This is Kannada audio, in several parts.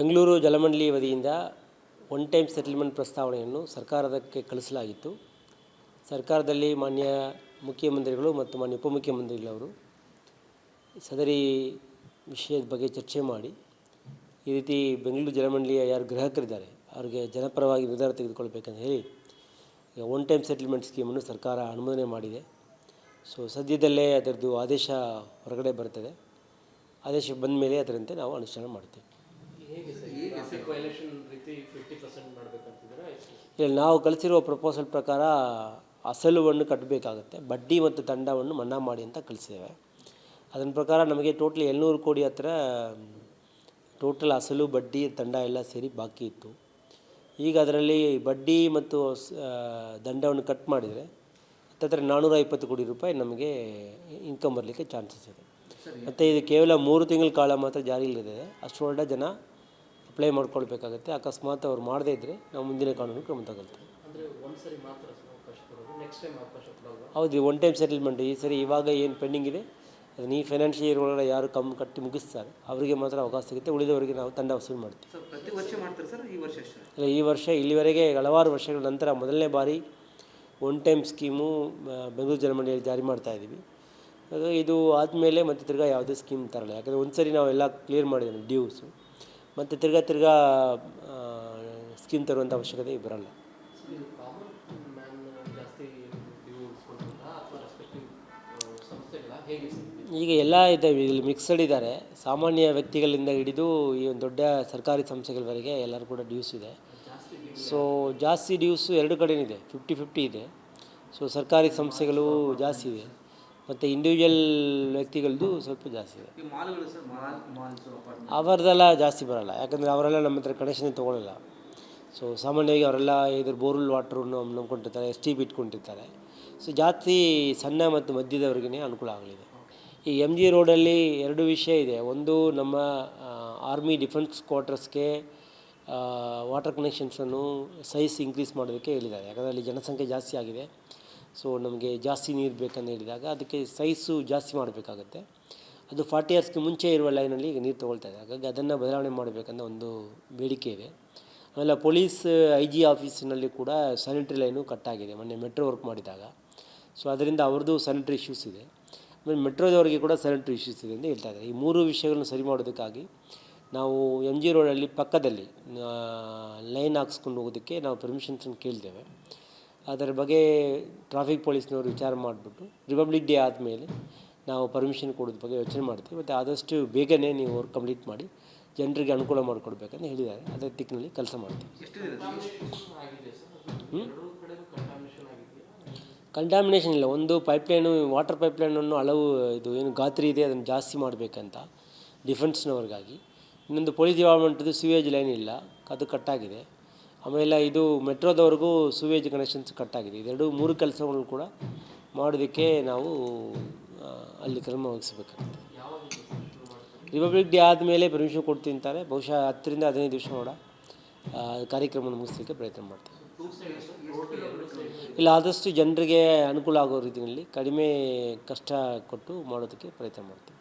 ಬೆಂಗಳೂರು ಜಲಮಂಡಳಿ ವತಿಯಿಂದ ಒನ್ ಟೈಮ್ ಸೆಟಲ್ಮೆಂಟ್ ಪ್ರಸ್ತಾವನೆಯನ್ನು ಸರ್ಕಾರಕ್ಕೆ ಕಳಿಸಲಾಗಿತ್ತು. ಸರ್ಕಾರದಲ್ಲಿ ಮಾನ್ಯ ಮುಖ್ಯಮಂತ್ರಿಗಳು ಮತ್ತು ಮಾನ್ಯ ಉಪಮುಖ್ಯಮಂತ್ರಿಗಳವರು ಸದರಿ ವಿಷಯದ ಬಗ್ಗೆ ಚರ್ಚೆ ಮಾಡಿ ಈ ರೀತಿ ಬೆಂಗಳೂರು ಜಲಮಂಡಳಿಯ ಯಾರು ಗ್ರಾಹಕರಿದ್ದಾರೆ ಅವರಿಗೆ ಜನಪರವಾಗಿ ನಿರ್ಧಾರ ತೆಗೆದುಕೊಳ್ಬೇಕಂತ ಹೇಳಿ ಒನ್ ಟೈಮ್ ಸೆಟಲ್ಮೆಂಟ್ ಸ್ಕೀಮನ್ನು ಸರ್ಕಾರ ಅನುಮೋದನೆ ಮಾಡಿದೆ. ಸದ್ಯದಲ್ಲೇ ಅದರದ್ದು ಆದೇಶ ಹೊರಗಡೆ ಬರ್ತದೆ. ಆದೇಶ ಬಂದ ಮೇಲೆ ಅದರಂತೆ ನಾವು ಅನುಷ್ಠಾನ ಮಾಡ್ತೀವಿ. ಇಲ್ಲ, ನಾವು ಕಳಿಸಿರುವ ಪ್ರಪೋಸಲ್ ಪ್ರಕಾರ ಅಸಲುವನ್ನು ಕಟ್ಟಬೇಕಾಗುತ್ತೆ, ಬಡ್ಡಿ ಮತ್ತು ದಂಡವನ್ನು ಮನ್ನಾ ಮಾಡಿ ಅಂತ ಕಳಿಸಿದ್ದೇವೆ. ಅದರ ಪ್ರಕಾರ ನಮಗೆ ಟೋಟಲ್ 700 ಕೋಟಿ ಹತ್ತಿರ ಟೋಟಲ್ ಅಸಲು ಬಡ್ಡಿ ದಂಡ ಎಲ್ಲ ಸೇರಿ ಬಾಕಿ ಇತ್ತು. ಈಗ ಅದರಲ್ಲಿ ಬಡ್ಡಿ ಮತ್ತು ದಂಡವನ್ನು ಕಟ್ ಮಾಡಿದರೆ ಹತ್ತಿರ 420 ಕೋಟಿ ರೂಪಾಯಿ ನಮಗೆ ಇನ್ಕಮ್ ಬರಲಿಕ್ಕೆ ಚಾನ್ಸಸ್ ಇದೆ. ಮತ್ತು ಇದು ಕೇವಲ 3 ತಿಂಗಳ ಕಾಲ ಮಾತ್ರ ಜಾರಿಯಲ್ಲಿದೆ. ಅಷ್ಟರೊಳಗೆ ಜನ ಅಪ್ಲೈ ಮಾಡ್ಕೊಳ್ಬೇಕಾಗತ್ತೆ. ಅಕಸ್ಮಾತ್ ಅವ್ರು ಮಾಡದೇ ಇದ್ದರೆ ನಾವು ಮುಂದಿನ ಕಾನೂನು ಕ್ರಮ ತಗೊಳ್ತೀವಿ. ಹೌದು, ಒನ್ ಟೈಮ್ ಸೆಟಲ್ಮೆಂಟ್ ಈ ಸರಿ ಇವಾಗ ಏನು ಪೆಂಡಿಂಗ್ ಇದೆ ಅದನ್ನು ಈ ಫೈನಾನ್ಷಿಯಲ್ ಇಯರ್ ಒಳಗಡೆ ಯಾರು ಕಟ್ಟಿ ಮುಗಿಸ್ತಾರೆ ಅವರಿಗೆ ಮಾತ್ರ ಅವಕಾಶ ಸಿಗುತ್ತೆ. ಉಳಿದವರಿಗೆ ನಾವು ದಂಡ ವಸೂಲು ಮಾಡ್ತೀವಿ. ಪ್ರತಿ ವರ್ಷ ಮಾಡ್ತಾರೆ ಸರ್? ಈ ವರ್ಷ ಇಲ್ಲ, ಈ ವರ್ಷ ಇಲ್ಲಿವರೆಗೆ ಹಲವಾರು ವರ್ಷಗಳ ನಂತರ ಮೊದಲನೇ ಬಾರಿ ಒನ್ ಟೈಮ್ ಸ್ಕೀಮು ಬೆಂಗಳೂರು ಜಲಮಂಡಳಿಯಲ್ಲಿ ಜಾರಿ ಮಾಡ್ತಾಯಿದ್ದೀವಿ. ಇದು ಆದಮೇಲೆ ಮತ್ತೆ ತಿರ್ಗಾ ಯಾವುದೇ ಸ್ಕೀಮ್ ತರಲ್ಲ. ಯಾಕಂದರೆ ಒಂದು ಸರಿ ನಾವೆಲ್ಲ ಕ್ಲಿಯರ್ ಮಾಡಿದ್ದೀವಿ ಡ್ಯೂಸು, ಮತ್ತು ತಿರ್ಗಾ ಸ್ಕೀಮ್ ತರುವಂಥ ಅವಶ್ಯಕತೆ ಬರಲ್ಲ. ಈಗ ಎಲ್ಲ ಇದ್ದಾವೆ, ಇಲ್ಲಿ ಮಿಕ್ಸಡ್ ಇದ್ದಾರೆ. ಸಾಮಾನ್ಯ ವ್ಯಕ್ತಿಗಳಿಂದ ಹಿಡಿದು ಈ ಒಂದು ದೊಡ್ಡ ಸರ್ಕಾರಿ ಸಂಸ್ಥೆಗಳವರೆಗೆ ಎಲ್ಲರೂ ಕೂಡ ಡ್ಯೂಸ್ ಇದೆ. ಜಾಸ್ತಿ ಡ್ಯೂಸು ಎರಡು ಕಡೆಯೂ 50-50 ಇದೆ. ಸರ್ಕಾರಿ ಸಂಸ್ಥೆಗಳು ಜಾಸ್ತಿ ಇದೆ ಮತ್ತು ಇಂಡಿವಿಜುವಲ್ ವ್ಯಕ್ತಿಗಳದ್ದು ಸ್ವಲ್ಪ ಜಾಸ್ತಿ ಇದೆ. ಅವರದೆಲ್ಲ ಜಾಸ್ತಿ ಬರೋಲ್ಲ, ಯಾಕಂದರೆ ಅವರೆಲ್ಲ ನಮ್ಮ ಹತ್ರ ಕನೆಕ್ಷನ್ ತೊಗೊಳ್ಳಲ್ಲ. ಸಾಮಾನ್ಯವಾಗಿ ಅವರೆಲ್ಲ ಇದ್ರ ಬೋರ್ವೆಲ್ ವಾಟ್ರನ್ನು ನಂಬ್ಕೊಂಡಿರ್ತಾರೆ, STB ಇಟ್ಕೊಂಡಿರ್ತಾರೆ. ಜಾಸ್ತಿ ಸಣ್ಣ ಮತ್ತು ಮಧ್ಯದವರೆಗೇ ಅನುಕೂಲ ಆಗಲಿದೆ. ಈ MG ರೋಡಲ್ಲಿ ಎರಡು ವಿಷಯ ಇದೆ. ಒಂದು, ನಮ್ಮ ಆರ್ಮಿ ಡಿಫೆನ್ಸ್ ಕ್ವಾರ್ಟರ್ಸ್ಗೆ ವಾಟರ್ ಕನೆಕ್ಷನ್ಸನ್ನು ಸೈಜ್ ಇನ್ಕ್ರೀಸ್ ಮಾಡೋದಕ್ಕೆ ಹೇಳಿದ್ದಾರೆ. ಯಾಕಂದರೆ ಅಲ್ಲಿ ಜನಸಂಖ್ಯೆ ಜಾಸ್ತಿ ಆಗಿದೆ. ನಮಗೆ ಜಾಸ್ತಿ ನೀರು ಬೇಕಂತ ಹೇಳಿದಾಗ ಅದಕ್ಕೆ ಸೈಜು ಜಾಸ್ತಿ ಮಾಡಬೇಕಾಗತ್ತೆ. ಅದು 40 ಇಯರ್ಸ್ಗೆ ಮುಂಚೆ ಇರುವ ಲೈನಲ್ಲಿ ಈಗ ನೀರು ತೊಗೊಳ್ತಾ ಇದೆ. ಹಾಗಾಗಿ ಅದನ್ನು ಬದಲಾವಣೆ ಮಾಡಬೇಕನ್ನೋ ಒಂದು ಬೇಡಿಕೆ ಇದೆ. ಆಮೇಲೆ ಪೊಲೀಸ್ IG ಆಫೀಸಿನಲ್ಲಿ ಕೂಡ ಸ್ಯಾನಿಟ್ರಿ ಲೈನು ಕಟ್ಟಾಗಿದೆ ಮೊನ್ನೆ ಮೆಟ್ರೋ ವರ್ಕ್ ಮಾಡಿದಾಗ. ಅದರಿಂದ ಅವ್ರದ್ದು ಸ್ಯಾನಿಟ್ರಿ ಇಶ್ಯೂಸ್ ಇದೆ. ಆಮೇಲೆ ಮೆಟ್ರೋದವರಿಗೆ ಕೂಡ ಸ್ಯಾನಿಟ್ರಿ ಇಶ್ಯೂಸ್ ಇದೆ ಅಂತ ಹೇಳ್ತಾ ಇದ್ದಾರೆ. ಈ ಮೂರು ವಿಷಯಗಳನ್ನು ಸರಿ ಮಾಡೋದಕ್ಕಾಗಿ ನಾವು MG ರೋಡಲ್ಲಿ ಪಕ್ಕದಲ್ಲಿ ಲೈನ್ ಹಾಕ್ಸ್ಕೊಂಡು ಹೋಗೋದಕ್ಕೆ ನಾವು ಪರ್ಮಿಷನ್ಸನ್ನು ಕೇಳಿದ್ದೇವೆ. ಅದರ ಬಗ್ಗೆ ಟ್ರಾಫಿಕ್ ಪೊಲೀಸ್ನವರು ವಿಚಾರ ಮಾಡಿಬಿಟ್ಟು ರಿಪಬ್ಲಿಕ್ ಡೇ ಆದಮೇಲೆ ನಾವು ಪರ್ಮಿಷನ್ ಕೊಡೋದ್ರ ಬಗ್ಗೆ ಯೋಚನೆ ಮಾಡ್ತೀವಿ. ಮತ್ತು ಆದಷ್ಟು ಬೇಗನೆ ನೀವು ವರ್ಕ್ ಕಂಪ್ಲೀಟ್ ಮಾಡಿ ಜನರಿಗೆ ಅನುಕೂಲ ಮಾಡಿಕೊಡ್ಬೇಕಂತ ಹೇಳಿದ್ದಾರೆ. ಅದೇ ದಿಕ್ಕಿನಲ್ಲಿ ಕೆಲಸ ಮಾಡ್ತೀವಿ. ಕಂಟಾಮಿನೇಷನ್ ಇಲ್ಲ. ಒಂದು ಪೈಪ್ಲೈನು, ವಾಟರ್ ಪೈಪ್ಲೈನನ್ನು ಹಲವು ಇದು ಏನು ಗಾತ್ರಿ ಇದೆ ಅದನ್ನು ಜಾಸ್ತಿ ಮಾಡಬೇಕಂತ ಡಿಫೆನ್ಸ್ನವ್ರಿಗಾಗಿ. ಇನ್ನೊಂದು ಪೊಲೀಸ್ ಡಿಪಾರ್ಟ್ಮೆಂಟ್ದು ಸಿವೇಜ್ ಲೈನ್ ಇಲ್ಲ, ಅದು ಕಟ್ಟಾಗಿದೆ. ಆಮೇಲೆ ಇದು ಮೆಟ್ರೋದವ್ರಿಗೂ ಸಿವೇಜ್ ಕನೆಕ್ಷನ್ಸ್ ಕಟ್ಟಾಗಿದೆ. ಇದೆರಡು 3 ಕೆಲಸಗಳನ್ನು ಕೂಡ ಮಾಡೋದಕ್ಕೆ ನಾವು ಅಲ್ಲಿ ಕ್ರಮ ವಹಿಸಬೇಕಾಗುತ್ತೆ. ರಿಪಬ್ಲಿಕ್ ಡೇ ಆದಮೇಲೆ ಪರ್ಮಿಷನ್ ಕೊಡ್ತೀನಿ ಅಂತಾರೆ. ಬಹುಶಃ 10ರಿಂದ 15 ದಿವಸ ಕಾರ್ಯಕ್ರಮವನ್ನು ಮುಗಿಸಲಿಕ್ಕೆ ಪ್ರಯತ್ನ ಮಾಡ್ತೀವಿ. ಇಲ್ಲ, ಆದಷ್ಟು ಜನರಿಗೆ ಅನುಕೂಲ ಆಗೋ ರೀತಿಯಲ್ಲಿ ಕಡಿಮೆ ಕಷ್ಟ ಕೊಟ್ಟು ಮಾಡೋದಕ್ಕೆ ಪ್ರಯತ್ನ ಮಾಡ್ತೀವಿ.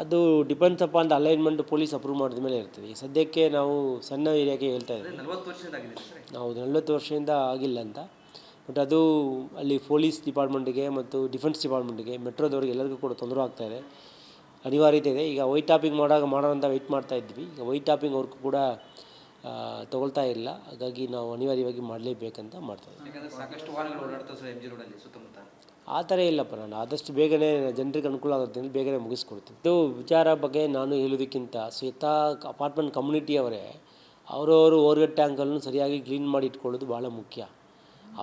ಅದು depends upon the alignment police approve ಮಾಡಿದ ಮೇಲೆ ಇರ್ತದೆ. ಈ ಸದ್ಯಕ್ಕೆ ನಾವು ಸಣ್ಣ ಏರಿಯಾಗೆ ಹೇಳ್ತಾ ಇದ್ದೀವಿ. 40 ವರ್ಷದಿಂದ ಆಗಿಲ್ಲ ಅಂತ. ಬಟ್ ಅದು ಅಲ್ಲಿ ಪೊಲೀಸ್ ಡಿಪಾರ್ಟ್ಮೆಂಟಿಗೆ ಮತ್ತು ಡಿಫೆನ್ಸ್ ಡಿಪಾರ್ಟ್ಮೆಂಟಿಗೆ, ಮೆಟ್ರೋದವ್ರಿಗೆ ಎಲ್ಲರಿಗೂ ಕೂಡ ತೊಂದರೆ ಆಗ್ತಾಯಿದೆ, ಅನಿವಾರ್ಯತೆ ಇದೆ. ಈಗ ವೈಟ್ ಟಾಪಿಂಗ್ ಮಾಡೋಣ ಅಂತ ವೆಯ್ಟ್ ಮಾಡ್ತಾ ಇದ್ವಿ. ಈಗ ವೈಟ್ ಟಾಪಿಂಗ್ ಅವ್ರಿಗೂ ಕೂಡ ತೊಗೊಳ್ತಾ ಇಲ್ಲ. ಹಾಗಾಗಿ ನಾವು ಅನಿವಾರ್ಯವಾಗಿ ಮಾಡಲೇಬೇಕಂತ ಮಾಡ್ತಾಯಿದ್ದೀವಿ. ಸಾಕಷ್ಟು ವಾಹನಗಳು ಓಡಾಡ್ತಾ ಸರ್ MG ರೋಡಲ್ಲಿ ಸುತ್ತಮುತ್ತ. ಆ ಥರ ಇಲ್ಲಪ್ಪ, ನಾನು ಆದಷ್ಟು ಬೇಗನೆ ಜನರಿಗೆ ಅನುಕೂಲ ಆಗುತ್ತೆ ಬೇಗನೆ ಮುಗಿಸ್ಕೊಡ್ತೀನಿ. ಇದು ವಿಚಾರ ಬಗ್ಗೆ ನಾನು ಹೇಳೋದಕ್ಕಿಂತ ಅಪಾರ್ಟ್ಮೆಂಟ್ ಕಮ್ಯುನಿಟಿಯವರೇ ಅವರವರು ಓವರ್ಹೆಡ್ ಟ್ಯಾಂಕನ್ನು ಸರಿಯಾಗಿ ಕ್ಲೀನ್ ಮಾಡಿ ಇಟ್ಕೊಳ್ಳೋದು ಭಾಳ ಮುಖ್ಯ.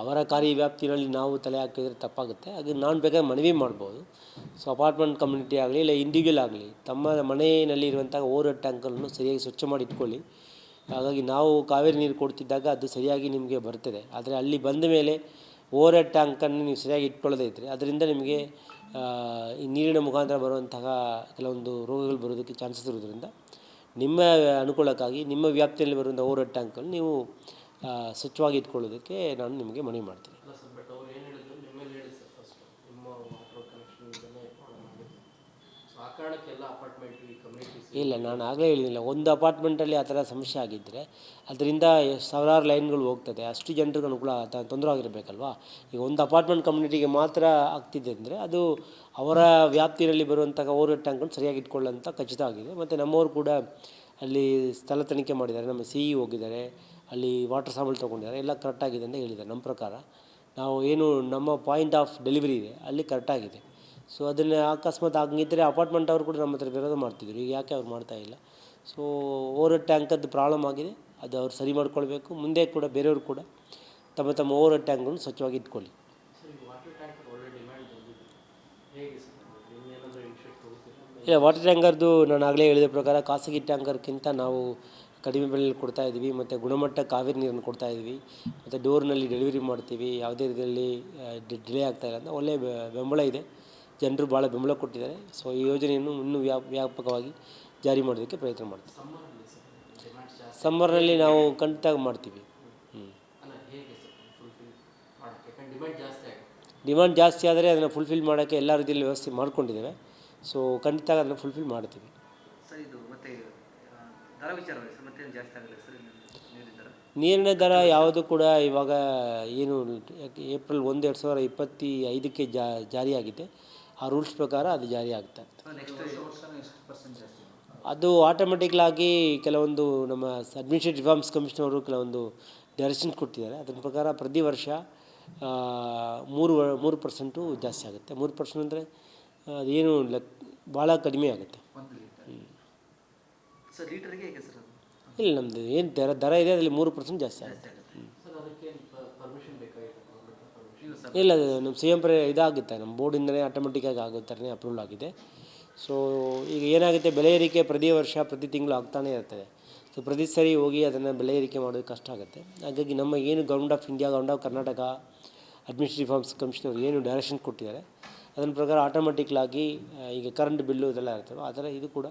ಅವರ ಕಾರ್ಯವ್ಯಾಪ್ತಿನಲ್ಲಿ ನಾವು ತಲೆ ಹಾಕಿದರೆ ತಪ್ಪಾಗುತ್ತೆ. ಹಾಗೆ ನಾನು ಬೇಕಾದ್ರೆ ಮನವಿ ಮಾಡ್ಬೋದು. ಅಪಾರ್ಟ್ಮೆಂಟ್ ಕಮ್ಯುನಿಟಿ ಆಗಲಿ ಇಲ್ಲ ಇಂಡಿವಿಜುವಲ್ ಆಗಲಿ ತಮ್ಮ ಮನೆಯಲ್ಲಿ ಇರುವಂಥ ಓವರ್ಹೆಡ್ ಟ್ಯಾಂಕನ್ನು ಸರಿಯಾಗಿ ಸ್ವಚ್ಛ ಮಾಡಿ ಇಟ್ಕೊಳ್ಳಿ. ಹಾಗಾಗಿ ನಾವು ಕಾವೇರಿ ನೀರು ಕೊಡ್ತಿದ್ದಾಗ ಅದು ಸರಿಯಾಗಿ ನಿಮಗೆ ಬರ್ತದೆ. ಆದರೆ ಅಲ್ಲಿ ಬಂದ ಮೇಲೆ ಓವರ್ಹೆಡ್ ಟ್ಯಾಂಕನ್ನು ನೀವು ಸರಿಯಾಗಿ ಇಟ್ಕೊಳ್ಳೋದೇ ಇದ್ದರೆ ಅದರಿಂದ ನಿಮಗೆ ಈ ನೀರಿನ ಮುಖಾಂತರ ಬರುವಂತಹ ಕೆಲವೊಂದು ರೋಗಗಳು ಬರೋದಕ್ಕೆ ಚಾನ್ಸಸ್ ಇರೋದ್ರಿಂದ ನಿಮ್ಮ ಅನುಕೂಲಕ್ಕಾಗಿ ನಿಮ್ಮ ವ್ಯಾಪ್ತಿಯಲ್ಲಿ ಬರುವಂಥ ಓವರ್ಹೆಡ್ ಟ್ಯಾಂಕನ್ನು ನೀವು ಸ್ವಚ್ಛವಾಗಿ ಇಟ್ಕೊಳ್ಳೋದಕ್ಕೆ ನಾನು ನಿಮಗೆ ಮನವಿ ಮಾಡ್ತೀನಿ. ಕಾರಣಕ್ಕೆಲ್ಲ ಅಪಾರ್ಟ್ಮೆಂಟ್ ಇಲ್ಲ, ನಾನು ಆಗಲೇ ಹೇಳಿದಿಲ್ಲ, ಒಂದು ಅಪಾರ್ಟ್ಮೆಂಟಲ್ಲಿ ಆ ಥರ ಸಮಸ್ಯೆ ಆಗಿದ್ದರೆ ಅದರಿಂದ ಸಾವಿರಾರು ಲೈನ್ಗಳು ಹೋಗ್ತದೆ, ಅಷ್ಟು ಜನರಿಗೆ ಅನುಕೂಲ ತೊಂದರೆ ಆಗಿರಬೇಕಲ್ವಾ. ಈಗ ಒಂದು ಅಪಾರ್ಟ್ಮೆಂಟ್ ಕಮ್ಯುನಿಟಿಗೆ ಮಾತ್ರ ಆಗ್ತಿದೆ ಅಂದರೆ ಅದು ಅವರ ವ್ಯಾಪ್ತಿಯಲ್ಲಿ ಬರುವಂಥ ಓವರ್ ಟ್ಯಾಂಕ್ಗಳು ಸರಿಯಾಗಿ ಇಟ್ಕೊಳ್ಳೋಂಥ ಖಚಿತ ಆಗಿದೆ. ಮತ್ತು ನಮ್ಮವರು ಕೂಡ ಅಲ್ಲಿ ಸ್ಥಳ ತನಿಖೆ ಮಾಡಿದ್ದಾರೆ, ನಮ್ಮ ಸಿ ಇ ಹೋಗಿದ್ದಾರೆ, ಅಲ್ಲಿ ವಾಟರ್ ಸ್ಯಾಂಪಲ್ ತೊಗೊಂಡಿದ್ದಾರೆ, ಎಲ್ಲ ಕರೆಕ್ಟಾಗಿದೆ ಅಂತ ಹೇಳಿದ್ದಾರೆ. ನಮ್ಮ ಪ್ರಕಾರ ನಾವು ಏನು ನಮ್ಮ ಪಾಯಿಂಟ್ ಆಫ್ ಡೆಲಿವರಿ ಇದೆ ಅಲ್ಲಿ ಕರೆಕ್ಟಾಗಿದೆ. ಸೊ ಅದನ್ನು ಅಕಸ್ಮಾತ್ ಹಂಗಿದ್ದರೆ ಅಪಾರ್ಟ್ಮೆಂಟ್ ಅವರು ಕೂಡ ನಮ್ಮ ಹತ್ರ ವಿರೋಧ ಮಾಡ್ತಿದ್ರು, ಈಗ ಯಾಕೆ ಅವ್ರು ಮಾಡ್ತಾಯಿಲ್ಲ. ಸೊ ಓವರ್ ಟ್ಯಾಂಕದ್ದು ಪ್ರಾಬ್ಲಮ್ ಆಗಿದೆ, ಅದು ಅವ್ರು ಸರಿ ಮಾಡ್ಕೊಳ್ಬೇಕು. ಮುಂದೆ ಕೂಡ ಬೇರೆಯವರು ಕೂಡ ತಮ್ಮ ತಮ್ಮ ಓವರ್ ಟ್ಯಾಂಕ್ಗಳನ್ನು ಸ್ವಚ್ಛವಾಗಿ ಇಟ್ಕೊಳ್ಳಿ. ಇಲ್ಲ, ವಾಟರ್ ಟ್ಯಾಂಕರ್ದು ನಾನು ಆಗಲೇ ಹೇಳಿದ ಪ್ರಕಾರ ಖಾಸಗಿ ಟ್ಯಾಂಕರ್ಗಿಂತ ನಾವು ಕಡಿಮೆ ಬೆಲೆಯಲ್ಲಿ ಕೊಡ್ತಾಯಿದ್ದೀವಿ. ಮತ್ತು ಗುಣಮಟ್ಟ ಕಾವೇರಿ ನೀರನ್ನು ಕೊಡ್ತಾಯಿದ್ವಿ. ಮತ್ತು ಡೋರ್ನಲ್ಲಿ ಡೆಲಿವರಿ ಮಾಡ್ತೀವಿ, ಯಾವುದೇ ರೀತಿಯಲ್ಲಿ ಡಿಲೇ ಆಗ್ತಾಯಿಲ್ಲ ಅಂತ ಒಳ್ಳೆಯ ಬೆಂಬಲ ಇದೆ. ಜನರು ಭಾಳ ಬೆಂಬಲ ಕೊಟ್ಟಿದ್ದಾರೆ. ಸೊ ಈ ಯೋಜನೆಯನ್ನು ಇನ್ನೂ ವ್ಯಾಪಕವಾಗಿ ಜಾರಿ ಮಾಡೋದಕ್ಕೆ ಪ್ರಯತ್ನ ಮಾಡ್ತೀವಿ. ಸಮ್ಮರ್ನಲ್ಲಿ ನಾವು ಖಂಡಿತ ಮಾಡ್ತೀವಿ. ಡಿಮ್ಯಾಂಡ್ ಜಾಸ್ತಿ ಆದರೆ ಅದನ್ನು ಫುಲ್ಫಿಲ್ ಮಾಡೋಕ್ಕೆ ಎಲ್ಲ ರೀತಿಯಲ್ಲಿ ವ್ಯವಸ್ಥೆ ಮಾಡ್ಕೊಂಡಿದ್ದೇವೆ. ಸೊ ಖಂಡಿತ ಅದನ್ನು ಫುಲ್ಫಿಲ್ ಮಾಡ್ತೀವಿ. ಸರ್, ಇದು ಮತ್ತೆ ದರ ವಿಚಾರವಾಗಿ ಸರ್ ಮತ್ತೇನು ಜಾಸ್ತಿ ಆಗಲ್ಲ ಸರ್ ನೀರಿನ ದರ? ನೀರಿನ ದರ ಯಾವುದು ಕೂಡ ಇವಾಗ ಏನು ಏಪ್ರಿಲ್ 1, 2025ಕ್ಕೆ ಜಾರಿಯಾಗಿದೆ. ಆ ರೂಲ್ಸ್ ಪ್ರಕಾರ ಅದು ಜಾರಿ ಆಗ್ತಾ ಇರ್ತದೆ. ಅದು ಆಟೋಮೆಟಿಕ್ಲಾಗಿ ಕೆಲವೊಂದು ನಮ್ಮ ಅಡ್ಮಿನಿಸ್ಟ್ರೇಟಿವ್ ರಿಫಾರ್ಮ್ಸ್ ಕಮಿಷನ್ ಅವರು ಕೆಲವೊಂದು ಡೈರೆಕ್ಷನ್ಸ್ ಕೊಟ್ಟಿದ್ದಾರೆ. ಅದರ ಪ್ರಕಾರ ಪ್ರತಿ ವರ್ಷ 3% ಜಾಸ್ತಿ ಆಗುತ್ತೆ. 3% ಅಂದರೆ ಅದೇನು ಭಾಳ ಕಡಿಮೆ ಆಗುತ್ತೆ. ಸರ್ ಲೀಟರ್ಗೆ ಹೇಗೆ ಸರ್ ಅದು? ಇಲ್ಲ, ನಮ್ಮದು ಏನು ದರ ಇದೆ ಅದರಲ್ಲಿ 3% ಜಾಸ್ತಿ ಆಗುತ್ತೆ. ಇಲ್ಲ, ನಮ್ಮ ಸಿ ಎಂ ಇದಾಗುತ್ತೆ, ನಮ್ಮ ಬೋರ್ಡಿಂದಲೇ ಆಟೋಮೆಟಿಕ್ಕಾಗಿ ಆಗುತ್ತಾರೆ, ಅಪ್ರೂವಲ್ ಆಗಿದೆ. ಸೊ ಈಗ ಏನಾಗುತ್ತೆ, ಬೆಲೆ ಏರಿಕೆ ಪ್ರತಿ ವರ್ಷ ಪ್ರತಿ ತಿಂಗಳು ಆಗ್ತಾನೇ ಇರ್ತದೆ. ಸೊ ಪ್ರತಿ ಸರಿ ಹೋಗಿ ಅದನ್ನು ಬೆಲೆ ಏರಿಕೆ ಮಾಡೋದು ಕಷ್ಟ ಆಗುತ್ತೆ. ಹಾಗಾಗಿ ನಮ್ಮ ಏನು government of India, government of Karnataka administrative reforms commissioner ಏನು ಡೈರೆಕ್ಷನ್ ಕೊಟ್ಟಿದ್ದಾರೆ ಅದರ ಪ್ರಕಾರ ಆಟೋಮೆಟಿಕ್ಲಾಗಿ ಈಗ ಕರೆಂಟ್ ಬಿಲ್ಲು ಇದೆಲ್ಲ ಇರ್ತವೆ, ಆ ಥರ ಇದು ಕೂಡ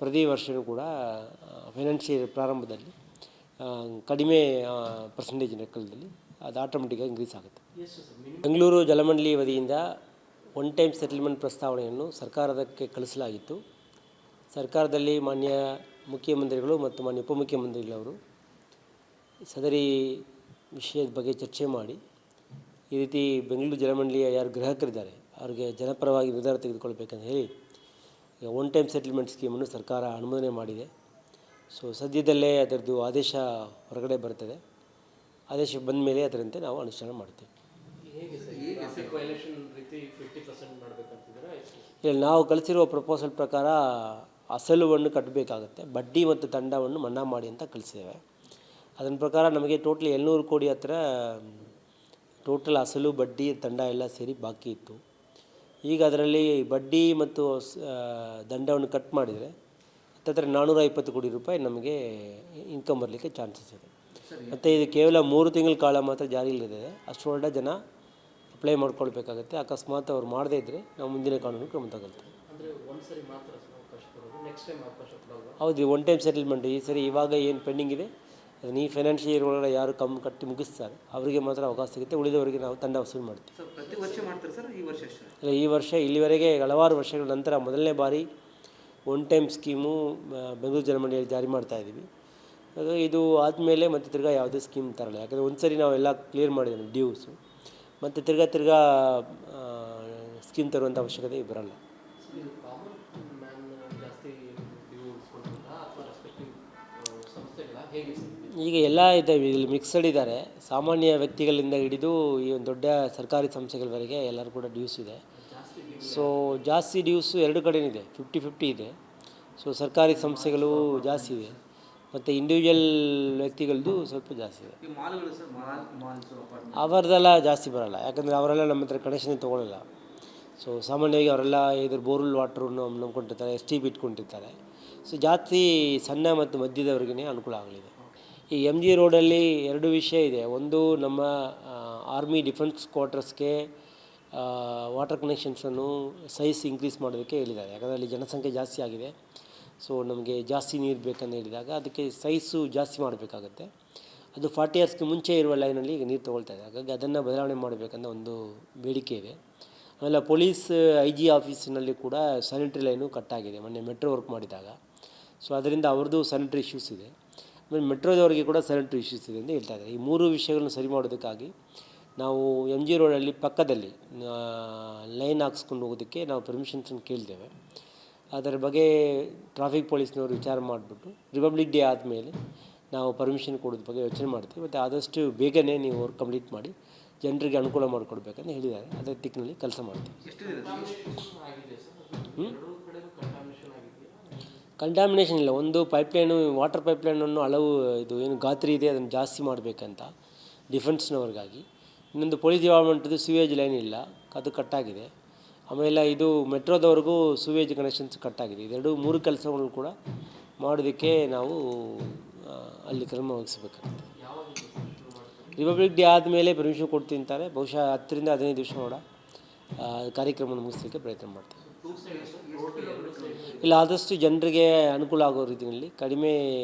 ಪ್ರತಿ ವರ್ಷವೂ ಕೂಡ ಫೈನಾನ್ಷಿಯಲ್ ಪ್ರಾರಂಭದಲ್ಲಿ ಕಡಿಮೆ ಪರ್ಸೆಂಟೇಜ್ ಲೆಕ್ಕದಲ್ಲಿ ಅದು ಆಟೋಮೆಟಿಕ್ಕಾಗಿ ಇನ್ಕ್ರೀಸ್ ಆಗುತ್ತೆ. ಬೆಂಗಳೂರು ಜಲಮಂಡಳಿ ವತಿಯಿಂದ ಒನ್ ಟೈಮ್ ಸೆಟಲ್ಮೆಂಟ್ ಪ್ರಸ್ತಾವನೆಯನ್ನು ಸರ್ಕಾರಕ್ಕೆ ಕಳಿಸಲಾಗಿತ್ತು. ಸರ್ಕಾರದಲ್ಲಿ ಮಾನ್ಯ ಮುಖ್ಯಮಂತ್ರಿಗಳು ಮತ್ತು ಮಾನ್ಯ ಉಪಮುಖ್ಯಮಂತ್ರಿಗಳವರು ಸದರಿ ವಿಷಯದ ಬಗ್ಗೆ ಚರ್ಚೆ ಮಾಡಿ ಈ ರೀತಿ ಬೆಂಗಳೂರು ಜಲಮಂಡಳಿಯ ಯಾರು ಗ್ರಾಹಕರಿದ್ದಾರೆ ಅವ್ರಿಗೆ ಜನಪರವಾಗಿ ನಿರ್ಧಾರ ತೆಗೆದುಕೊಳ್ಬೇಕಂತ ಹೇಳಿ ಒನ್ ಟೈಮ್ ಸೆಟಲ್ಮೆಂಟ್ ಸ್ಕೀಮನ್ನು ಸರ್ಕಾರ ಅನುಮೋದನೆ ಮಾಡಿದೆ. ಸೊ ಸದ್ಯದಲ್ಲೇ ಅದರದ್ದು ಆದೇಶ ಹೊರಗಡೆ ಬರ್ತದೆ. ಆದೇಶ ಬಂದ ಮೇಲೆ ಅದರಂತೆ ನಾವು ಅನುಷ್ಠಾನ ಮಾಡ್ತೀವಿ. ಇಲ್ಲ, ನಾವು ಕಳಿಸಿರುವ ಪ್ರಪೋಸಲ್ ಪ್ರಕಾರ ಅಸಲುವನ್ನು ಕಟ್ಟಬೇಕಾಗುತ್ತೆ, ಬಡ್ಡಿ ಮತ್ತು ದಂಡವನ್ನು ಮನ್ನಾ ಮಾಡಿ ಅಂತ ಕಳಿಸಿದ್ದೇವೆ. ಅದರ ಪ್ರಕಾರ ನಮಗೆ ಟೋಟಲ್ 700 ಕೋಟಿ ಹತ್ತಿರ ಟೋಟಲ್ ಅಸಲು ಬಡ್ಡಿ ದಂಡ ಎಲ್ಲ ಸೇರಿ ಬಾಕಿ ಇತ್ತು. ಈಗ ಅದರಲ್ಲಿ ಬಡ್ಡಿ ಮತ್ತು ದಂಡವನ್ನು ಕಟ್ ಮಾಡಿದರೆ ಹತ್ತಿರ 420 ಕೋಟಿ ರೂಪಾಯಿ ನಮಗೆ ಇನ್ಕಮ್ ಬರಲಿಕ್ಕೆ ಚಾನ್ಸಸ್ ಇದೆ. ಮತ್ತು ಇದು ಕೇವಲ 3 ತಿಂಗಳ ಕಾಲ ಮಾತ್ರ ಜಾರಿಯಲ್ಲಿದೆ. ಅಷ್ಟರೊಳಗೆ ಜನ ಅಪ್ಲೈ ಮಾಡ್ಕೊಳ್ಬೇಕಾಗತ್ತೆ. ಅಕಸ್ಮಾತ್ ಅವ್ರು ಮಾಡದೇ ಇದ್ದರೆ ನಾವು ಮುಂದಿನ ಕಾನೂನು ಕ್ರಮ ತಗೊಳ್ತೀವಿ. ಹೌದು, ಒನ್ ಟೈಮ್ ಸೆಟಲ್ಮೆಂಟ್ ಈ ಸರಿ ಇವಾಗ ಏನು ಪೆಂಡಿಂಗ್ ಇದೆ ಅದನ್ನು ಈ ಫೈನಾನ್ಷಿಯಲ್ ಇಯರ್ ಒಳಗಡೆ ಯಾರು ಕಟ್ಟಿ ಮುಗಿಸ್ತಾರೆ ಅವರಿಗೆ ಮಾತ್ರ ಅವಕಾಶ ಸಿಗುತ್ತೆ, ಉಳಿದವರಿಗೆ ನಾವು ದಂಡ ವಸೂಲು ಮಾಡ್ತೀವಿ. ಸರ್ ಪ್ರತಿ ವರ್ಷ ಮಾಡ್ತಾರೆ ಸರ್, ಈ ವರ್ಷ ಅಷ್ಟೇ? ಇಲ್ಲ, ಈ ವರ್ಷ ಇಲ್ಲಿವರೆಗೆ ಹಲವಾರು ವರ್ಷಗಳ ನಂತರ ಮೊದಲನೇ ಬಾರಿ ಒನ್ ಟೈಮ್ ಸ್ಕೀಮು ಬೆಂಗಳೂರು ಜಲಮಂಡಳಿಯಲ್ಲಿ ಜಾರಿ ಮಾಡ್ತಾಯಿದ್ದೀವಿ. ಇದು ಆದಮೇಲೆ ಮತ್ತೆ ತಿರ್ಗಾ ಯಾವುದೇ ಸ್ಕೀಮ್ ತರಲ್ಲ. ಯಾಕಂದರೆ ಒಂದು ಸರಿ ನಾವೆಲ್ಲ ಕ್ಲಿಯರ್ ಮಾಡಿದ್ದೀವಿ ಡ್ಯೂಸು, ಮತ್ತು ತಿರ್ಗಾ ಸ್ಕೀಮ್ ತರುವಂಥ ಅವಶ್ಯಕತೆ ಬರಲ್ಲ. ಈಗ ಎಲ್ಲ ಇದ್ದಾವೆ, ಇಲ್ಲಿ ಮಿಕ್ಸಡ್ ಇದ್ದಾರೆ. ಸಾಮಾನ್ಯ ವ್ಯಕ್ತಿಗಳಿಂದ ಹಿಡಿದು ಈ ಒಂದು ದೊಡ್ಡ ಸರ್ಕಾರಿ ಸಂಸ್ಥೆಗಳವರೆಗೆ ಎಲ್ಲರೂ ಕೂಡ ಡ್ಯೂಸ್ ಇದೆ. ಸೊ ಜಾಸ್ತಿ ಡ್ಯೂಸು ಎರಡು ಕಡೆಯೂ 50-50 ಇದೆ. ಸೊ ಸರ್ಕಾರಿ ಸಂಸ್ಥೆಗಳು ಜಾಸ್ತಿ ಇದೆ ಮತ್ತು ಇಂಡಿವಿಜುವಲ್ ವ್ಯಕ್ತಿಗಳದ್ದು ಸ್ವಲ್ಪ ಜಾಸ್ತಿ ಇದೆ. ಅವರದೆಲ್ಲ ಜಾಸ್ತಿ ಬರೋಲ್ಲ, ಯಾಕಂದರೆ ಅವರೆಲ್ಲ ನಮ್ಮ ಹತ್ರ ಕನೆಕ್ಷನ್ ತೊಗೊಳ್ಳಲ್ಲ. ಸೊ ಸಾಮಾನ್ಯವಾಗಿ ಅವರೆಲ್ಲ ಇದ್ರ ಬೋರ್ವೆಲ್ ವಾಟ್ರನ್ನು ನಂಬ್ಕೊಂಡಿರ್ತಾರೆ, STP ಇಟ್ಕೊಂಡಿರ್ತಾರೆ. ಸೊ ಜಾಸ್ತಿ ಸಣ್ಣ ಮತ್ತು ಮಧ್ಯದವರೆಗೇ ಅನುಕೂಲ ಆಗಲಿದೆ. ಈ MG ರೋಡಲ್ಲಿ 2 ವಿಷಯ ಇದೆ. ಒಂದು, ನಮ್ಮ ಆರ್ಮಿ ಡಿಫೆನ್ಸ್ ಕ್ವಾರ್ಟರ್ಸ್ಗೆ ವಾಟರ್ ಕನೆಕ್ಷನ್ಸನ್ನು ಸೈಜ್ ಇನ್ಕ್ರೀಸ್ ಮಾಡೋದಕ್ಕೆ ಹೇಳಿದ್ದಾರೆ. ಯಾಕಂದರೆ ಅಲ್ಲಿ ಜನಸಂಖ್ಯೆ ಜಾಸ್ತಿ ಆಗಿದೆ. ಸೊ ನಮಗೆ ಜಾಸ್ತಿ ನೀರು ಬೇಕಂತ ಹೇಳಿದಾಗ ಅದಕ್ಕೆ ಸೈಜು ಜಾಸ್ತಿ ಮಾಡಬೇಕಾಗತ್ತೆ. ಅದು 40 ಇಯರ್ಸ್ಗೆ ಮುಂಚೆ ಇರುವ ಲೈನಲ್ಲಿ ಈಗ ನೀರು ತೊಗೊಳ್ತಾ ಇದೆ. ಹಾಗಾಗಿ ಅದನ್ನು ಬದಲಾವಣೆ ಮಾಡಬೇಕನ್ನೋ ಒಂದು ಬೇಡಿಕೆ ಇದೆ. ಆಮೇಲೆ ಪೊಲೀಸ್ IG ಆಫೀಸಿನಲ್ಲಿ ಕೂಡ ಸ್ಯಾನಿಟರಿ ಲೈನು ಕಟ್ಟಾಗಿದೆ ಮೊನ್ನೆ ಮೆಟ್ರೋ ವರ್ಕ್ ಮಾಡಿದಾಗ. ಸೊ ಅದರಿಂದ ಅವ್ರದ್ದು ಸ್ಯಾನಿಟರಿ ಇಶ್ಯೂಸ್ ಇದೆ. ಆಮೇಲೆ ಮೆಟ್ರೋದವರಿಗೆ ಕೂಡ ಸ್ಯಾನಿಟರಿ ಇಶ್ಯೂಸ್ ಇದೆ ಅಂತ ಹೇಳ್ತಾ ಇದ್ದಾರೆ. ಈ ಮೂರು ವಿಷಯಗಳನ್ನು ಸರಿ ಮಾಡೋದಕ್ಕಾಗಿ ನಾವು MG ರೋಡಲ್ಲಿ ಪಕ್ಕದಲ್ಲಿ ಲೈನ್ ಹಾಕ್ಸ್ಕೊಂಡು ಹೋಗೋದಕ್ಕೆ ನಾವು ಪರ್ಮಿಷನ್ಸನ್ನು ಕೇಳಿದ್ದೇವೆ. ಅದರ ಬಗ್ಗೆ ಟ್ರಾಫಿಕ್ ಪೊಲೀಸ್ನವರು ವಿಚಾರ ಮಾಡಿಬಿಟ್ಟು ರಿಪಬ್ಲಿಕ್ ಡೇ ಆದಮೇಲೆ ನಾವು ಪರ್ಮಿಷನ್ ಕೊಡೋದ್ರ ಬಗ್ಗೆ ಯೋಚನೆ ಮಾಡ್ತೀವಿ. ಮತ್ತು ಆದಷ್ಟು ಬೇಗನೆ ನೀವು ವರ್ಕ್ ಕಂಪ್ಲೀಟ್ ಮಾಡಿ ಜನರಿಗೆ ಅನುಕೂಲ ಮಾಡಿಕೊಡ್ಬೇಕಂತ ಹೇಳಿದ್ದಾರೆ. ಅದೇ ದಿಕ್ಕಿನಲ್ಲಿ ಕೆಲಸ ಮಾಡ್ತೀವಿ. ಕಂಟಾಮಿನೇಷನ್ ಇಲ್ಲ. ಒಂದು ಪೈಪ್ಲೈನು ವಾಟರ್ ಪೈಪ್ಲೈನನ್ನು ಹಲವು ಇದು ಏನು ಗಾತ್ರಿ ಇದೆ ಅದನ್ನು ಜಾಸ್ತಿ ಮಾಡಬೇಕಂತ ಡಿಫೆನ್ಸ್ನವ್ರಿಗಾಗಿ. ಇನ್ನೊಂದು ಪೊಲೀಸ್ ಡಿಪಾರ್ಟ್ಮೆಂಟ್ದು ಸಿವೇಜ್ ಲೈನ್ ಇಲ್ಲ, ಅದು ಕಟ್ಟಾಗಿದೆ. ಆಮೇಲೆ ಇದು ಮೆಟ್ರೋದವ್ರಿಗೂ ಸಿವೇಜ್ ಕನೆಕ್ಷನ್ಸ್ ಕಟ್ಟಾಗಿದೆ. ಇದೆರಡು 3 ಕೆಲಸಗಳನ್ನು ಕೂಡ ಮಾಡೋದಕ್ಕೆ ನಾವು ಅಲ್ಲಿ ಕ್ರಮ ವಹಿಸಬೇಕಾಗುತ್ತೆ. ರಿಪಬ್ಲಿಕ್ ಡೇ ಆದಮೇಲೆ ಪರ್ಮಿಷನ್ ಕೊಡ್ತೀನಿ ಅಂತಾರೆ. ಬಹುಶಃ 10 ರಿಂದ 15 ದಿವಸ ಕೂಡ ಕಾರ್ಯಕ್ರಮವನ್ನು ಮುಗಿಸಲಿಕ್ಕೆ ಪ್ರಯತ್ನ ಮಾಡ್ತೀವಿ. ಇಲ್ಲ, ಆದಷ್ಟು ಜನರಿಗೆ ಅನುಕೂಲ ಆಗೋ ರೀತಿಯಲ್ಲಿ ಕಡಿಮೆ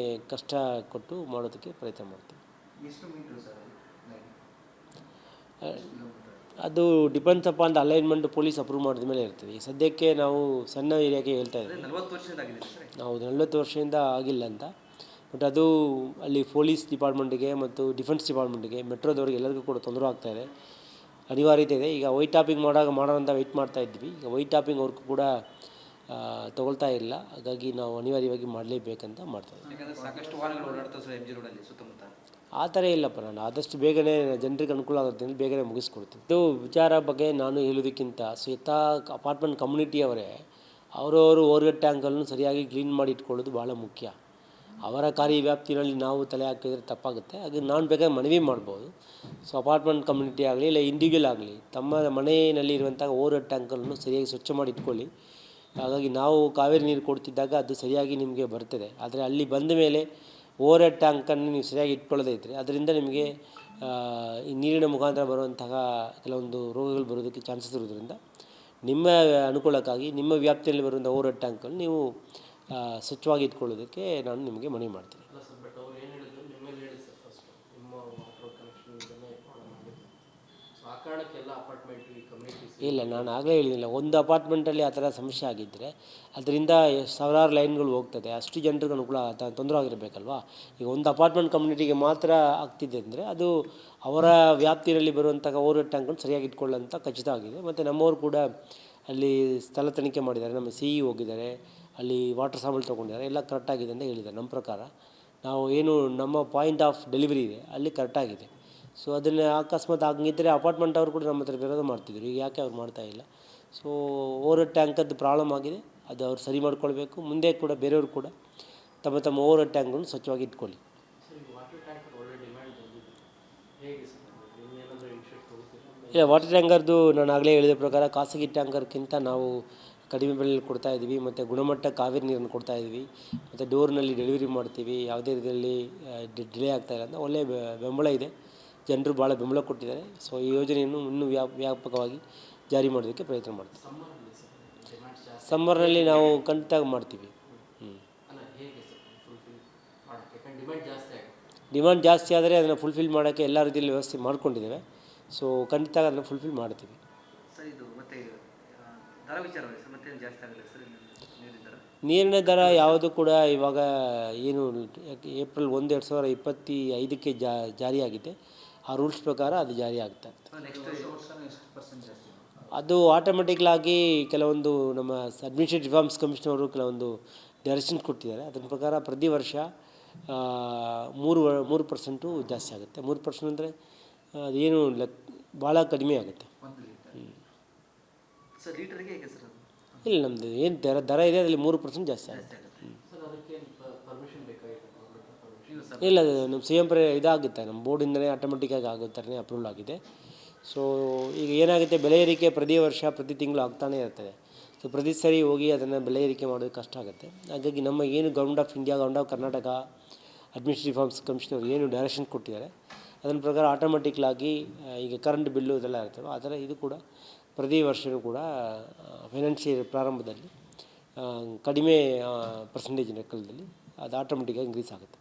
ಕಷ್ಟ ಕೊಟ್ಟು ಮಾಡೋದಕ್ಕೆ ಪ್ರಯತ್ನ ಮಾಡ್ತೀವಿ. ಅದು depends upon the alignment police approve ಮಾಡಿದ ಮೇಲೆ ಇರ್ತದೆ. ಈ ಸದ್ಯಕ್ಕೆ ನಾವು ಸಣ್ಣ ಏರಿಯಾಗೆ ಹೇಳ್ತಾ ಇದ್ದೀವಿ. 40 ವರ್ಷದಿಂದ ಆಗಿದೆ ಸರ್. ಹೌದು, 40 ವರ್ಷದಿಂದ ಆಗಿಲ್ಲ ಅಂತ. ಬಟ್ ಅದು ಅಲ್ಲಿ ಪೊಲೀಸ್ ಡಿಪಾರ್ಟ್ಮೆಂಟಿಗೆ ಮತ್ತು ಡಿಫೆನ್ಸ್ ಡಿಪಾರ್ಟ್ಮೆಂಟಿಗೆ ಮೆಟ್ರೋದವ್ರಿಗೆ ಎಲ್ಲರಿಗೂ ಕೂಡ ತೊಂದರೆ ಆಗ್ತಾಯಿದೆ, ಅನಿವಾರ್ಯತೆ ಇದೆ. ಈಗ ವೈಟ್ ಟಾಪಿಂಗ್ ಮಾಡೋಣ ಅಂತ ವೆಯ್ಟ್ ಮಾಡ್ತಾ ಇದ್ವಿ. ಈಗ ವೈಟ್ ಟಾಪಿಂಗ್ ವರ್ಕ್ ಕೂಡ ತೊಗೊಳ್ತಾ ಇಲ್ಲ. ಹಾಗಾಗಿ ನಾವು ಅನಿವಾರ್ಯವಾಗಿ ಮಾಡಲೇಬೇಕಂತ ಮಾಡ್ತಾಯಿದ್ವಿ. ಯಾಕಂದರೆ ಸಾಕಷ್ಟು ವಾಹನಗಳು ಓಡಾಡ್ತಾ ಸರ್ MG ರೋಡಲ್ಲಿ ಸುತ್ತಮುತ್ತ. ಆ ಥರ ಇಲ್ಲಪ್ಪ, ನಾನು ಆದಷ್ಟು ಬೇಗನೆ ಜನರಿಗೆ ಅನುಕೂಲ ಆಗುತ್ತೆ ಅಂತ ಬೇಗನೆ ಮುಗಿಸ್ಕೊಡ್ತೀನಿ. ಇದು ವಿಚಾರ ಬಗ್ಗೆ ನಾನು ಹೇಳೋದಕ್ಕಿಂತ ಸ್ವತಃ ಅಪಾರ್ಟ್ಮೆಂಟ್ ಕಮ್ಯುನಿಟಿಯವರೇ ಅವರವರು ಓವರ್ಹೆಡ್ ಟ್ಯಾಂಕನ್ನು ಸರಿಯಾಗಿ ಕ್ಲೀನ್ ಮಾಡಿ ಇಟ್ಕೊಳ್ಳೋದು ಭಾಳ ಮುಖ್ಯ. ಅವರ ಕಾರ್ಯವ್ಯಾಪ್ತಿನಲ್ಲಿ ನಾವು ತಲೆ ಹಾಕಿದರೆ ತಪ್ಪಾಗುತ್ತೆ. ಹಾಗೆ ನಾನು ಬೇಕಾದ್ರೆ ಮನವಿ ಮಾಡ್ಬೋದು. ಸೊ ಅಪಾರ್ಟ್ಮೆಂಟ್ ಕಮ್ಯುನಿಟಿ ಆಗಲಿ ಇಲ್ಲ ಇಂಡಿವಿಜುವಲ್ ಆಗಲಿ ತಮ್ಮ ಮನೆಯಲ್ಲಿ ಇರುವಂಥ ಓವರ್ಹೆಡ್ ಟ್ಯಾಂಕನ್ನು ಸರಿಯಾಗಿ ಸ್ವಚ್ಛ ಮಾಡಿ ಇಟ್ಕೊಳ್ಳಿ. ಹಾಗಾಗಿ ನಾವು ಕಾವೇರಿ ನೀರು ಕೊಡ್ತಿದ್ದಾಗ ಅದು ಸರಿಯಾಗಿ ನಿಮಗೆ ಬರ್ತದೆ. ಆದರೆ ಅಲ್ಲಿ ಬಂದ ಮೇಲೆ ಓವರ್ಹೆಡ್ ಟ್ಯಾಂಕನ್ನು ನೀವು ಸರಿಯಾಗಿ ಇಟ್ಕೊಳ್ಳೋದೇ ಇದ್ದರೆ ಅದರಿಂದ ನಿಮಗೆ ಈ ನೀರಿನ ಮುಖಾಂತರ ಬರುವಂತಹ ಕೆಲವೊಂದು ರೋಗಗಳು ಬರೋದಕ್ಕೆ ಚಾನ್ಸಸ್ ಇರೋದ್ರಿಂದ ನಿಮ್ಮ ಅನುಕೂಲಕ್ಕಾಗಿ ನಿಮ್ಮ ವ್ಯಾಪ್ತಿಯಲ್ಲಿ ಬರುವಂಥ ಓವರ್ಹೆಡ್ ಟ್ಯಾಂಕನ್ನು ನೀವು ಸ್ವಚ್ಛವಾಗಿ ಇಟ್ಕೊಳ್ಳೋದಕ್ಕೆ ನಾನು ನಿಮಗೆ ಮನವಿ ಮಾಡ್ತೀನಿ. ಇಲ್ಲ, ನಾನು ಆಗಲೇ ಹೇಳಿದಿಲ್ಲ, ಒಂದು ಅಪಾರ್ಟ್ಮೆಂಟಲ್ಲಿ ಆ ಥರ ಸಮಸ್ಯೆ ಆಗಿದ್ದರೆ ಅದರಿಂದ ಸಾವಿರಾರು ಲೈನ್ಗಳು ಹೋಗ್ತದೆ. ಅಷ್ಟು ಜನರಿಗೆ ಅನುಕೂಲ ತೊಂದರೆ ಆಗಿರಬೇಕಲ್ವಾ. ಈಗ ಒಂದು ಅಪಾರ್ಟ್ಮೆಂಟ್ ಕಮ್ಯುನಿಟಿಗೆ ಮಾತ್ರ ಆಗ್ತಿದೆ ಅಂದರೆ ಅದು ಅವರ ವ್ಯಾಪ್ತಿಯಲ್ಲಿ ಬರುವಂಥ ಓವರ್ಹೆಡ್ ಟ್ಯಾಂಕನ್ನು ಸರಿಯಾಗಿ ಇಟ್ಕೊಳ್ಳೋಂಥ ಖಚಿತ ಆಗಿದೆ. ಮತ್ತು ನಮ್ಮವರು ಕೂಡ ಅಲ್ಲಿ ಸ್ಥಳ ತನಿಖೆ ಮಾಡಿದ್ದಾರೆ, ನಮ್ಮ CE ಹೋಗಿದ್ದಾರೆ, ಅಲ್ಲಿ ವಾಟರ್ ಸ್ಯಾಂಪಲ್ ತೊಗೊಂಡಿದ್ದಾರೆ, ಎಲ್ಲ ಕರೆಕ್ಟಾಗಿದೆ ಅಂತ ಹೇಳಿದ್ದಾರೆ. ನಮ್ಮ ಪ್ರಕಾರ ನಾವು ಏನು ನಮ್ಮ ಪಾಯಿಂಟ್ ಆಫ್ ಡೆಲಿವರಿ ಇದೆ ಅಲ್ಲಿ ಕರೆಕ್ಟಾಗಿದೆ. ಸೊ ಅದನ್ನು ಅಕಸ್ಮಾತ್ ಹಂಗಿದ್ದರೆ ಅಪಾರ್ಟ್ಮೆಂಟ್ ಅವರು ಕೂಡ ನಮ್ಮ ಹತ್ರ ವಿರೋಧ ಮಾಡ್ತಿದ್ರು. ಈಗ ಯಾಕೆ ಅವ್ರು ಮಾಡ್ತಾಯಿಲ್ಲ? ಸೊ ಓವರ್ಹೆಡ್ ಟ್ಯಾಂಕದ್ದು ಪ್ರಾಬ್ಲಮ್ ಆಗಿದೆ, ಅದು ಅವ್ರು ಸರಿ ಮಾಡ್ಕೊಳ್ಬೇಕು. ಮುಂದೆ ಕೂಡ ಬೇರೆಯವರು ಕೂಡ ತಮ್ಮ ತಮ್ಮ ಓವರ್ಹೆಡ್ ಟ್ಯಾಂಕ್ಗಳನ್ನು ಸ್ವಚ್ಛವಾಗಿ ಇಟ್ಕೊಳ್ಳಿ. ಇಲ್ಲ, ವಾಟರ್ ಟ್ಯಾಂಕರ್ದು ನಾನು ಆಗಲೇ ಹೇಳಿದ ಪ್ರಕಾರ ಖಾಸಗಿ ಟ್ಯಾಂಕರ್ಗಿಂತ ನಾವು ಕಡಿಮೆ ಬೆಲೆಯಲ್ಲಿ ಕೊಡ್ತಾಯಿದ್ವಿ. ಮತ್ತು ಗುಣಮಟ್ಟ ಕಾವೇರಿ ನೀರನ್ನು ಕೊಡ್ತಾಯಿದ್ವಿ. ಮತ್ತು ಡೋರ್ನಲ್ಲಿ ಡೆಲಿವರಿ ಮಾಡ್ತೀವಿ. ಯಾವುದೇ ರೀತಿಯಲ್ಲಿ ಡಿಲೇ ಆಗ್ತಾಯಿಲ್ಲ ಅಂತ ಒಳ್ಳೆಯ ಬೆಂಬಲ ಇದೆ. ಜನರು ಭಾಳ ಬೆಂಬಲ ಕೊಟ್ಟಿದ್ದಾರೆ. ಸೊ ಈ ಯೋಜನೆಯನ್ನು ಇನ್ನೂ ವ್ಯಾಪಕವಾಗಿ ಜಾರಿ ಮಾಡೋದಕ್ಕೆ ಪ್ರಯತ್ನ ಮಾಡ್ತೀವಿ. ಸಮ್ಮರ್ನಲ್ಲಿ ನಾವು ಖಂಡಿತ ಮಾಡ್ತೀವಿ. ಡಿಮ್ಯಾಂಡ್ ಜಾಸ್ತಿ ಆದರೆ ಅದನ್ನು ಫುಲ್ಫಿಲ್ ಮಾಡೋಕ್ಕೆ ಎಲ್ಲ ರೀತಿಯಲ್ಲಿ ವ್ಯವಸ್ಥೆ ಮಾಡ್ಕೊಂಡಿದ್ದೇವೆ. ಸೊ ಖಂಡಿತ ಅದನ್ನು ಫುಲ್ಫಿಲ್ ಮಾಡ್ತೀವಿ. ಸರ್, ಇದು ಮತ್ತೆ ದರ ವಿಚಾರವಾಗಿ ಸರ್ ಮತ್ತೇನು ಜಾಸ್ತಿ ಆಗಲ್ಲ ಸರ್ ನೀರಿನ ದರ ಯಾವುದು ಕೂಡ ಇವಾಗ ಏನು ಏಪ್ರಿಲ್ 1, 2025ಕ್ಕೆ ಜಾರಿಯಾಗಿದೆ. ಆ ರೂಲ್ಸ್ ಪ್ರಕಾರ ಅದು ಜಾರಿ ಆಗ್ತಾ ಇರ್ತದೆ. ಅದು ಆಟೋಮೆಟಿಕ್ಲಾಗಿ ಕೆಲವೊಂದು ನಮ್ಮ ಅಡ್ಮಿನಿಸ್ಟ್ರೇಟಿವ್ ರಿಫಾರ್ಮ್ಸ್ ಕಮಿಷನವರು ಕೆಲವೊಂದು ಡೈರೆಕ್ಷನ್ಸ್ ಕೊಟ್ಟಿದ್ದಾರೆ. ಅದರ ಪ್ರಕಾರ ಪ್ರತಿ ವರ್ಷ 3% ಜಾಸ್ತಿ ಆಗುತ್ತೆ. 3% ಅಂದರೆ ಅದೇನು ಭಾಳ ಕಡಿಮೆ ಆಗುತ್ತೆ. ಸರ್ ಲೀಟರ್ಗೆ ಹೇಗೆ ಸರ್? ಇಲ್ಲ, ನಮ್ಮದು ಏನು ದರ ಇದೆ ಅದರಲ್ಲಿ 3% ಜಾಸ್ತಿ ಆಗುತ್ತೆ. ಇಲ್ಲ, ನಮ್ಮ CM ಇದಾಗುತ್ತೆ, ನಮ್ಮ ಬೋರ್ಡಿಂದಲೇ ಆಟೋಮೆಟಿಕ್ಕಾಗಿ ಆಗುತ್ತಾರೆ, ಅಪ್ರೂವಲ್ ಆಗಿದೆ. ಸೊ ಈಗ ಏನಾಗುತ್ತೆ, ಬೆಲೆ ಏರಿಕೆ ಪ್ರತಿ ವರ್ಷ ಪ್ರತಿ ತಿಂಗಳು ಆಗ್ತಾನೇ ಇರ್ತದೆ. ಸೊ ಪ್ರತಿ ಸರಿ ಹೋಗಿ ಅದನ್ನು ಬೆಲೆ ಏರಿಕೆ ಮಾಡೋದು ಕಷ್ಟ ಆಗುತ್ತೆ. ಹಾಗಾಗಿ ನಮ್ಮ ಏನು government of India, government of Karnataka administrative reforms commissioner ಏನು ಡೈರೆಕ್ಷನ್ ಕೊಟ್ಟಿದ್ದಾರೆ ಅದರ ಪ್ರಕಾರ ಆಟೋಮೆಟಿಕ್ಲಾಗಿ ಈಗ ಕರೆಂಟ್ ಬಿಲ್ಲು ಇದೆಲ್ಲ ಇರ್ತವೆ. ಆ ಥರ ಇದು ಕೂಡ ಪ್ರತಿ ವರ್ಷವೂ ಕೂಡ ಫೈನಾನ್ಷಿಯಲ್ ಪ್ರಾರಂಭದಲ್ಲಿ ಕಡಿಮೆ ಪರ್ಸೆಂಟೇಜ್ ಲೆಕ್ಕದಲ್ಲಿ ಅದು ಆಟೋಮೆಟಿಕ್ಕಾಗಿ ಇನ್ಕ್ರೀಸ್ ಆಗುತ್ತೆ.